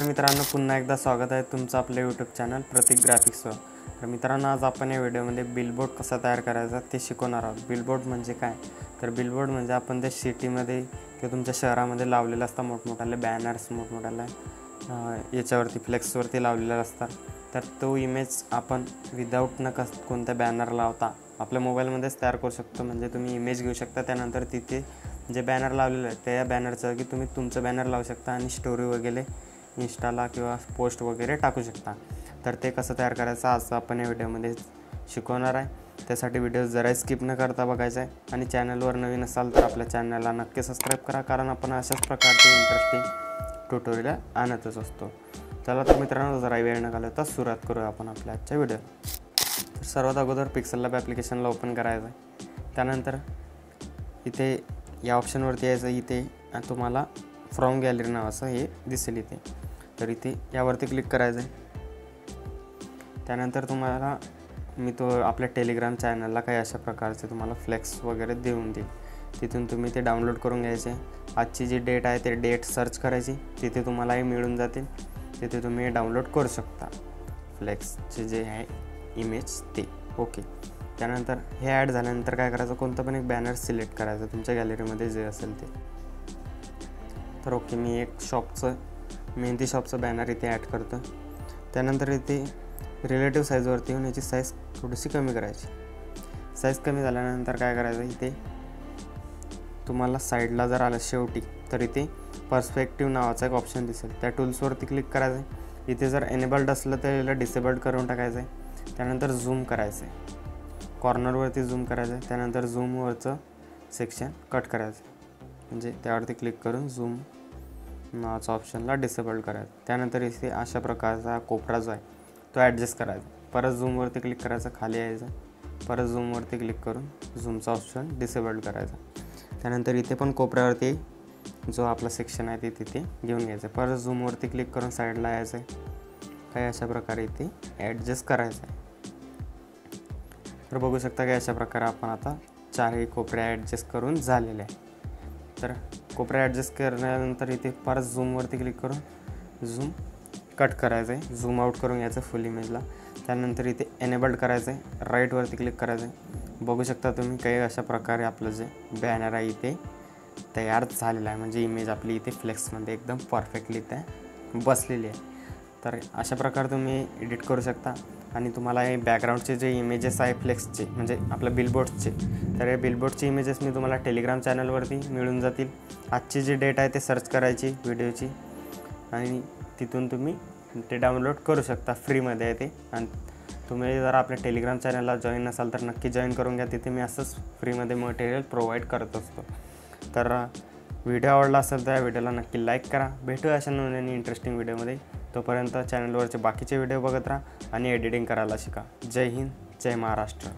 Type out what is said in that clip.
मित्रांनो, पुन्हा एकदा स्वागत आहे तुमचं आपल्या यूट्यूब चॅनल प्रतीक ग्राफिक्सवर। तर मित्रांनो, आज आपण या व्हिडिओमध्ये बिलबोर्ड कसा तयार करायचा ते शिकवणार आहोत। बिलबोर्ड म्हणजे काय? तर बिलबोर्ड म्हणजे आपण त्या सिटीमध्ये किंवा तुमच्या शहरामध्ये लावलेले असतात मोठमोठाले बॅनर्स, मोठमोठाले याच्यावरती फ्लेक्सवरती लावलेले असतात। तर तो इमेज आपण विदाऊट कोणत्या बॅनर लावता आपल्या मोबाईलमध्येच तयार करू शकतो। म्हणजे तुम्ही इमेज घेऊ शकता, त्यानंतर तिथे जे बॅनर लावलेलं आहे त्या बॅनरचं की तुम्ही तुमचं बॅनर लावू शकता आणि स्टोरी वगैरे इंस्टाला किंवा पोस्ट वगैरे टाकू शकता। तर ते कसं तयार करायचं आज आपण या व्हिडिओमध्ये शिकवणार आहे। त्यासाठी व्हिडिओ जरा स्किप न करता बघायचा आहे आणि चॅनलवर नवीन असाल तर आपल्या चॅनलला नक्की सबस्क्राईब करा, कारण आपण अशाच प्रकारचे इंटरेस्टिंग ट्युटोरियल आणतच असतो। चला तर मित्रांनो, जरा वेळ न घालवता सुरुवात करूया आपण आपल्या आजच्या व्हिडिओला। तर सर्वात अगोदर पिक्सेल लॅब ॲप्लिकेशनला ओपन करायचं आहे। त्यानंतर इथे या ऑप्शनवरती यायचं। इथे तुम्हाला फ्रॉम गॅलरी नावाचं हे दिसेल इथे, तर इथे यावरती क्लिक करायचं आहे। त्यानंतर तुम्हाला आपल्या टेलिग्राम चॅनलला काही अशा प्रकारचे तुम्हाला फ्लेक्स वगैरे देऊन देईल, तिथून तुम्ही ते डाउनलोड करून घ्यायचे। आजची जी डेट आहे ते डेट सर्च करायची, तिथे तुम्हालाही मिळून जातील, तिथे तुम्ही डाउनलोड करू शकता फ्लेक्सचे जे आहे इमेज ते। ओके, त्यानंतर हे ॲड झाल्यानंतर काय करायचं, कोणतं पण एक बॅनर सिलेक्ट करायचं तुमच्या गॅलरीमध्ये जे असेल ते। तर ओके, मी एक मेहंदी शॉपचं बॅनर इथे ॲड करतो। त्यानंतर इथे रिलेटिव्ह साईजवरती येऊन याची साईज थोडीशी कमी करायची। साईज कमी झाल्यानंतर काय करायचं, इथे तुम्हाला साईडला जर आलं शेवटी तर इथे पर्स्पेक्टिव्ह नावाचा एक ऑप्शन दिसेल, त्या टूल्सवरती क्लिक करायचं आहे। इथे जर एनेबल्ड असलं तर याला डिसेबल्ड करून टाकायचं आहे। त्यानंतर झूम करायचं आहे, कॉर्नरवरती झूम करायचं आहे। त्यानंतर झूमवरचं सेक्शन कट करायचं, म्हणजे त्यावरती क्लिक करून झूम नावाचा ऑप्शनला डिसेबल्ड करायचं। त्यानंतर इथे अशा प्रकारचा कोपरा जो आहे तो ॲडजस्ट करायचा। परत झूमवरती क्लिक करायचं, खाली यायचं, परत झूमवरती क्लिक करून झूमचा ऑप्शन डिसेबल्ड करायचा। त्यानंतर इथे पण कोपऱ्यावरती जो आपला सेक्शन आहे ते तिथे घेऊन घ्यायचं। परत झूमवरती क्लिक करून साईडला यायचं आहे, काही अशा प्रकारे इथे ॲडजस्ट करायचं आहे। तर बघू शकता की अशा प्रकारे आपण आता चारही कोपऱ्या ॲडजस्ट करून झालेले आहे। तर कोपऱ्या ॲडजस्ट केल्यानंतर इथे परत झूमवरती क्लिक करून झूम कट करायचं आहे, झूम आउट करून घ्यायचं फुल इमेजला। त्यानंतर इथे एनेबल्ड करायचं आहे, राईटवरती क्लिक करायचं आहे। बघू शकता तुम्ही काही अशा प्रकारे आपलं जे बॅनर आहे इथे तयार झालेलं आहे, म्हणजे इमेज आपली इथे फ्लेक्समध्ये एकदम परफेक्टली इथे बसलेली आहे। तर अशा प्रकारे तुम्ही एडिट करू शकता। आणि तुम्हाला हे बॅकग्राऊंडचे जे इमेजेस आहे फ्लेक्सचे, म्हणजे आपल्या बिलबोर्डचे, तर हे बिलबोर्डचे इमेजेस मी तुम्हाला टेलिग्राम चॅनलवरती मिळून जातील। आजची जी डेट आहे ते सर्च करायची व्हिडिओची आणि तिथून तुम्ही ते डाउनलोड करू शकता, फ्रीमध्ये आहे ते। आणि तुम्ही जर आपल्या टेलिग्राम चॅनलला जॉईन नसाल तर नक्की जॉईन करून घ्या, तिथे मी असंच फ्रीमध्ये मटेरियल प्रोव्हाइड करत असतो। तर व्हिडिओ आवडला असेल तर या व्हिडिओला नक्की लाईक करा। भेटूया अशा नवीन इंटरेस्टिंग व्हिडिओमध्ये। तोपर्यंत चॅनलवरचे बाकीचे व्हिडिओ बघत राहा आणि एडिटिंग करायला शिका। जय हिंद, जय महाराष्ट्र।